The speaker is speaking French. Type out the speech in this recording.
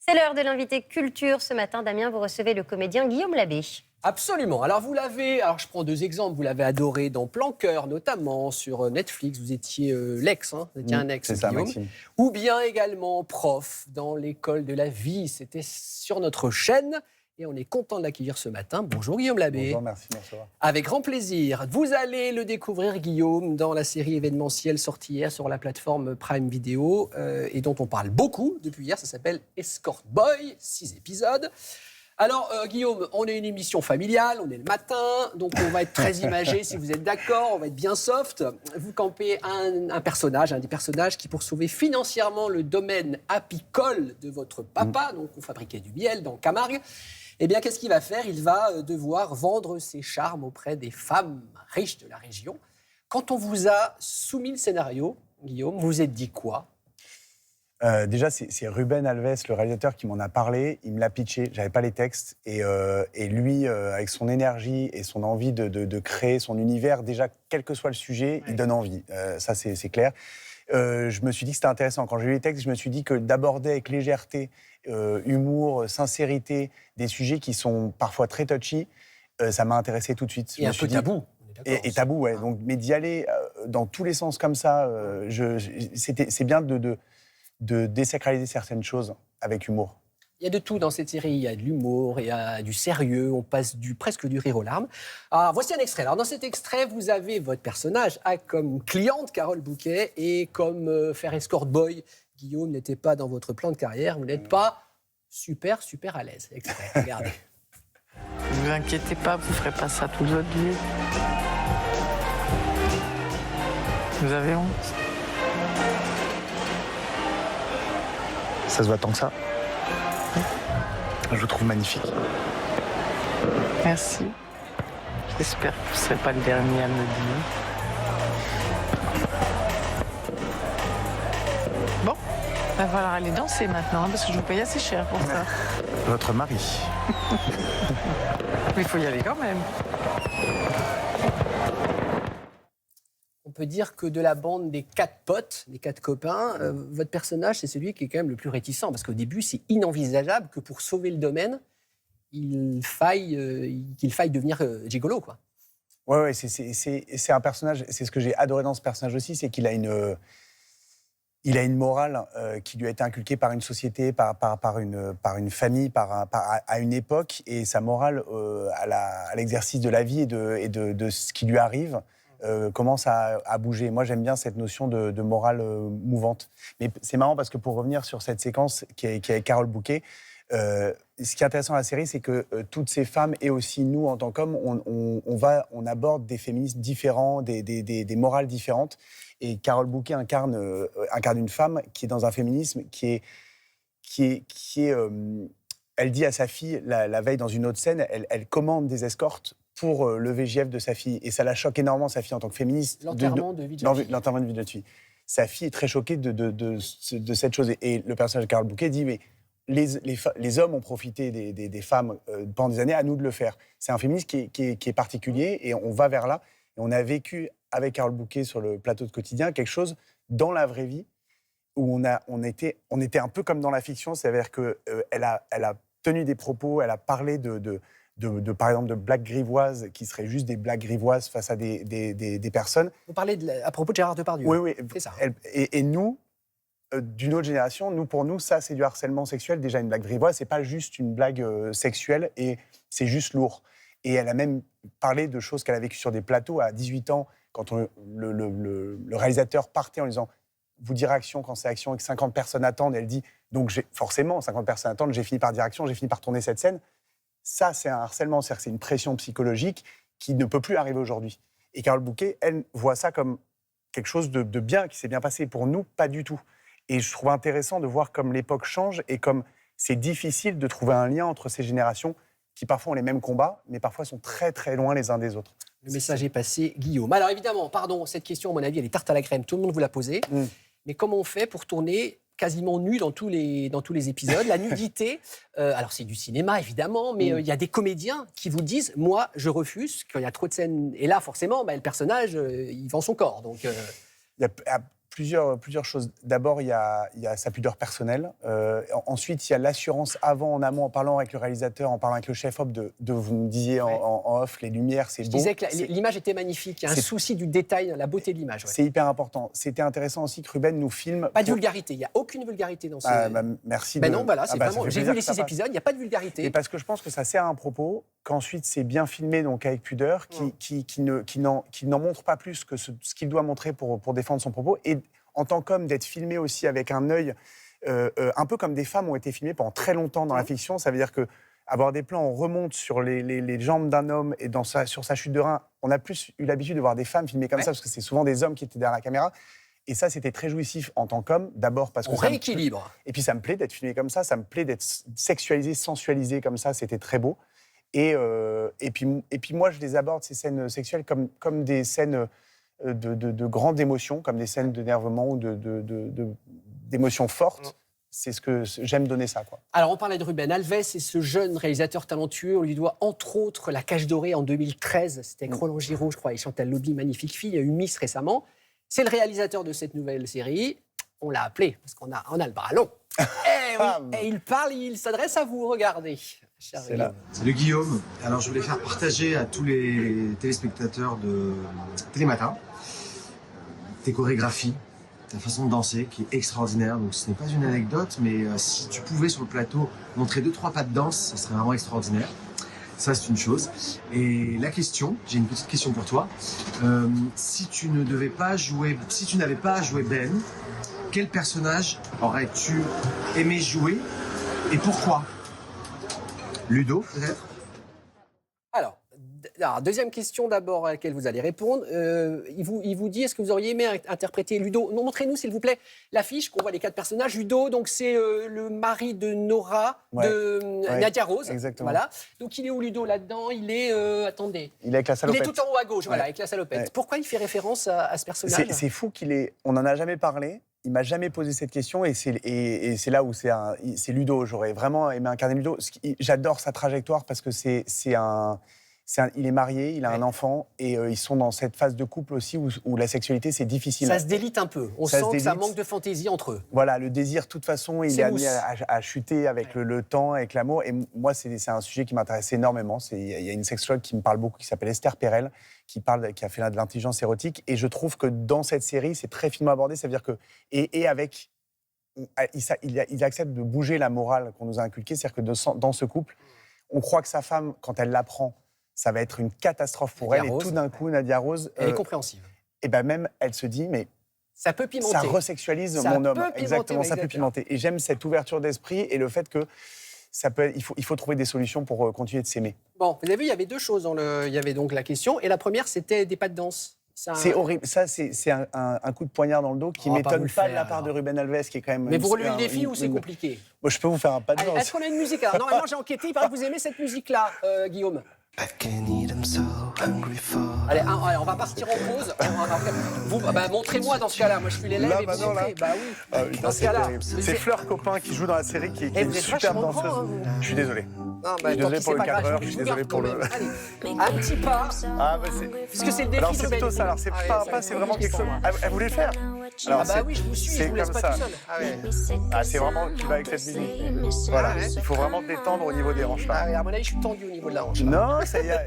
C'est l'heure de l'invité culture. Ce matin, Damien, vous recevez le comédien Guillaume Labbé. Absolument. Alors je prends deux exemples. Vous l'avez adoré dans Plan Cœur, notamment sur Netflix. Vous étiez l'ex, vous étiez un ex, c'est ça, Guillaume. Maxime. Ou bien également prof dans l'école de la vie. C'était sur notre chaîne. Et on est content de l'accueillir ce matin. Bonjour Guillaume Labbé. Bonjour, merci de me recevoir. Avec grand plaisir. Vous allez le découvrir, Guillaume, dans la série événementielle sortie hier sur la plateforme Prime Video et dont on parle beaucoup depuis hier. Ça s'appelle Escort Boy, 6 épisodes. Alors, Guillaume, on est une émission familiale, on est le matin, donc on va être très imagé, si vous êtes d'accord, on va être bien soft. Vous campez un personnage, un des personnages qui, pour sauver financièrement le domaine apicole de votre papa, donc on fabriquait du miel dans Camargue, eh bien, qu'est-ce qu'il va faire? Il va devoir vendre ses charmes auprès des femmes riches de la région. Quand on vous a soumis le scénario, Guillaume, vous vous êtes dit quoi? Déjà, c'est Ruben Alves, le réalisateur, qui m'en a parlé. Il me l'a pitché, j'avais pas les textes. Et lui, avec son énergie et son envie de créer son univers, déjà, quel que soit le sujet, il donne envie. Ça, c'est clair. Je me suis dit que c'était intéressant. Quand j'ai lu les textes, je me suis dit que d'aborder avec légèreté, humour, sincérité, des sujets qui sont parfois très touchy, ça m'a intéressé tout de suite. Et un peu tabou. Et tabou, ouais. Donc, mais d'y aller dans tous les sens comme ça, c'est bien de désacraliser certaines choses avec humour. Il y a de tout dans cette série. Il y a de l'humour, il y a du sérieux, on passe presque du rire aux larmes. Alors, voici un extrait. Alors, dans cet extrait, vous avez votre personnage comme cliente, Carole Bouquet, et comme faire escort boy. Guillaume n'était pas dans votre plan de carrière, vous n'êtes pas super à l'aise. Extrait, regardez. Ne vous inquiétez pas, vous ne ferez pas ça toute votre vie. Vous avez honte? Ça se voit tant que ça. Je vous trouve magnifique. Merci. J'espère que vous ne serez pas le dernier à me le dire. Bon, il va falloir aller danser maintenant, parce que je vous paye assez cher pour ça. Votre mari. Mais il faut y aller quand même. On peut dire que de la bande des 4 potes, des 4 copains, votre personnage, c'est celui qui est quand même le plus réticent. Parce qu'au début, c'est inenvisageable que pour sauver le domaine, qu'il faille devenir gigolo, quoi. Ouais, c'est un personnage, c'est ce que j'ai adoré dans ce personnage aussi, c'est qu'il a une une morale qui lui a été inculquée par une société, par une famille, à une époque, et sa morale à l'exercice de la vie et de ce qui lui arrive commence à bouger. Moi, j'aime bien cette notion de morale mouvante. Mais c'est marrant parce que pour revenir sur cette séquence qui est avec Carole Bouquet, ce qui est intéressant dans la série, c'est que toutes ces femmes, et aussi nous en tant qu'hommes, on aborde des féminismes différents, des morales différentes. Et Carole Bouquet incarne une femme qui est dans un féminisme qui est elle dit à sa fille, la veille dans une autre scène, elle commande des escortes pour le VGF de sa fille. Et ça la choque énormément, sa fille, en tant que féministe. L'enterrement de vie de sa fille. L'enterrement de vie de sa fille. Sa fille est très choquée de cette chose. Et le personnage de Carole Bouquet dit, mais les hommes ont profité des femmes pendant des années, à nous de le faire. C'est un féminisme qui est particulier, et on va vers là. Et on a vécu avec Carole Bouquet sur le plateau de Quotidien quelque chose dans la vraie vie où on était un peu comme dans la fiction, c'est-à-dire qu'elle a tenu des propos, elle a parlé par exemple de blagues grivoises qui seraient juste des blagues grivoises face à des personnes. Vous parlez à propos de Gérard Depardieu. Oui. C'est ça. Et nous, d'une autre génération, pour nous, ça, c'est du harcèlement sexuel. Déjà, une blague grivoise, c'est pas juste une blague sexuelle, et c'est juste lourd. Et elle a même parlé de choses qu'elle a vécues sur des plateaux à 18 ans, quand le réalisateur partait en lui disant « Vous direz action quand c'est action et que 50 personnes attendent », elle dit « Donc forcément, 50 personnes attendent, j'ai fini par dire action, j'ai fini par tourner cette scène ». Ça, c'est un harcèlement, c'est une pression psychologique qui ne peut plus arriver aujourd'hui. Et Carole Bouquet, elle voit ça comme quelque chose de bien, qui s'est bien passé. Pour nous, pas du tout. Et je trouve intéressant de voir comme l'époque change et comme c'est difficile de trouver un lien entre ces générations qui parfois ont les mêmes combats, mais parfois sont très très loin les uns des autres. Le message est passé, Guillaume. Alors évidemment, pardon, cette question, à mon avis, elle est tarte à la crème. Tout le monde vous l'a posée. Mais comment on fait pour tourner quasiment nu dans tous les épisodes? La nudité, alors c'est du cinéma, évidemment, mais il y a des comédiens qui vous disent « Moi, je refuse », quand il y a trop de scènes. Et là, forcément, le personnage, il vend son corps. Donc, Il y a plusieurs choses. D'abord, il y a sa pudeur personnelle. Ensuite, il y a l'assurance avant, en amont, en parlant avec le réalisateur, en parlant avec le chef-op, vous me disiez en off, les lumières, c'est beau. Je disais que l'image était magnifique. Il y a un souci du détail, la beauté de l'image. Ouais. C'est hyper important. C'était intéressant aussi que Ruben nous filme. Pas de vulgarité. Il n'y a aucune vulgarité dans ce... Merci. Non, voilà, c'est vraiment... J'ai vu les 6 ça épisodes, il n'y a pas de vulgarité. Et parce que je pense que ça sert à un propos, qu'ensuite c'est bien filmé, donc avec pudeur, qui n'en montre pas plus que ce qu'il doit montrer pour défendre son propos. Et en tant qu'homme, d'être filmé aussi avec un œil, un peu comme des femmes ont été filmées pendant très longtemps dans la fiction. Ça veut dire que avoir des plans, on remonte sur les jambes d'un homme et sur sa chute de rein. On a plus eu l'habitude de voir des femmes filmées comme ça, parce que c'est souvent des hommes qui étaient derrière la caméra. Et ça, c'était très jouissif en tant qu'homme, d'abord parce que... On rééquilibre. Et puis ça me plaît d'être filmé comme ça me plaît d'être sexualisé, sensualisé comme ça, c'était très beau. Et puis moi, je les aborde, ces scènes sexuelles, comme des scènes de grande émotion, comme des scènes d'énervement ou d'émotions fortes. C'est ce que j'aime donner ça, quoi. Alors, on parlait de Ruben Alves, et ce jeune réalisateur talentueux. On lui doit, entre autres, La Cage Dorée en 2013. C'était avec Roland Giraud, je crois, et Chantal Lobby, magnifique fille. Il y a eu Miss récemment. C'est le réalisateur de cette nouvelle série. On l'a appelé, parce qu'on a le bras long. Et il parle, il s'adresse à vous. Regardez. C'est là. Salut Guillaume. Alors, je voulais faire partager à tous les téléspectateurs de Télématin tes chorégraphies, ta façon de danser qui est extraordinaire. Donc ce n'est pas une anecdote, mais si tu pouvais sur le plateau montrer 2-3 pas de danse, ça serait vraiment extraordinaire. Ça, c'est une chose. Et la question, j'ai une petite question pour toi. Si tu n'avais pas à jouer Ben, quel personnage aurais-tu aimé jouer et pourquoi? Ludo, peut-être? Alors, deuxième question d'abord à laquelle vous allez répondre. Il vous dit, est-ce que vous auriez aimé interpréter Ludo? Non, montrez-nous, s'il vous plaît, l'affiche qu'on voit les 4 personnages. Ludo, donc c'est le mari de Nora, Nadia Rose. Exactement. Voilà. Donc il est où Ludo là-dedans? Il est, attendez. Il est avec la salopette. Il est tout en haut à gauche, voilà, avec la salopette. Ouais. Pourquoi il fait référence à ce personnage? C'est fou on n'en a jamais parlé. Il m'a jamais posé cette question et c'est là où c'est Ludo. J'aurais vraiment aimé incarner Ludo. J'adore sa trajectoire parce que il est marié, il a un enfant et ils sont dans cette phase de couple aussi où la sexualité c'est difficile. Ça se délite un peu. On sent que ça manque de fantaisie entre eux. Voilà, le désir, de toute façon, il est amené à chuter avec le temps, avec l'amour. Et moi, c'est un sujet qui m'intéresse énormément. Il y a une sexologue qui me parle beaucoup, qui s'appelle Esther Perel, qui a fait de l'intelligence érotique. Et je trouve que dans cette série, c'est très finement abordé. Ça veut dire que il accepte de bouger la morale qu'on nous a inculquée. C'est-à-dire que dans ce couple, on croit que sa femme, quand elle l'apprend, ça va être une catastrophe pour elle. Et tout d'un coup, Nadia Rose... Elle est compréhensive. Et bien même, elle se dit, mais... Ça peut pimenter. Ça resexualise mon homme. Exactement, ça peut pimenter. Et j'aime cette ouverture d'esprit et le fait que il faut trouver des solutions pour continuer de s'aimer. Bon, vous avez vu, il y avait 2 choses. Il y avait donc la question. Et la première, c'était des pas de danse. C'est horrible. Ça, c'est un coup de poignard dans le dos qui ne m'étonne pas de la part de Ruben Alves, qui est quand même... Mais vous relevez le défi ou c'est compliqué? Moi, je peux vous faire un pas de danse. Est-ce qu'on a une musique? Alors, normalement, j'ai enquêté. Il paraît que vous aimez cette musique-là, Guillaume. Allez, on va partir en pause. Montrez-moi dans ce cas-là. Moi, je suis l'élève. Là, maintenant, là. Bah oui. Dans ce cas-là. C'est Fleur Copain qui joue dans la série, qui est une superbe danseuse. Je suis désolé. Non, je suis désolé pour le cadreur, je suis désolé pour le... Allez, un petit pas. Puisque c'est le défi. Alors, c'est plutôt ça. Alors, c'est pas un pas, c'est vraiment quelque chose. Elle voulait le faire. Alors, oui, je vous suis. Je vous laisse pas tout seul. C'est vraiment qui va avec cette musique. Voilà. Il faut vraiment détendre au niveau des hanches. À mon avis, je suis tendu au niveau de la hanche. Non, ça y est.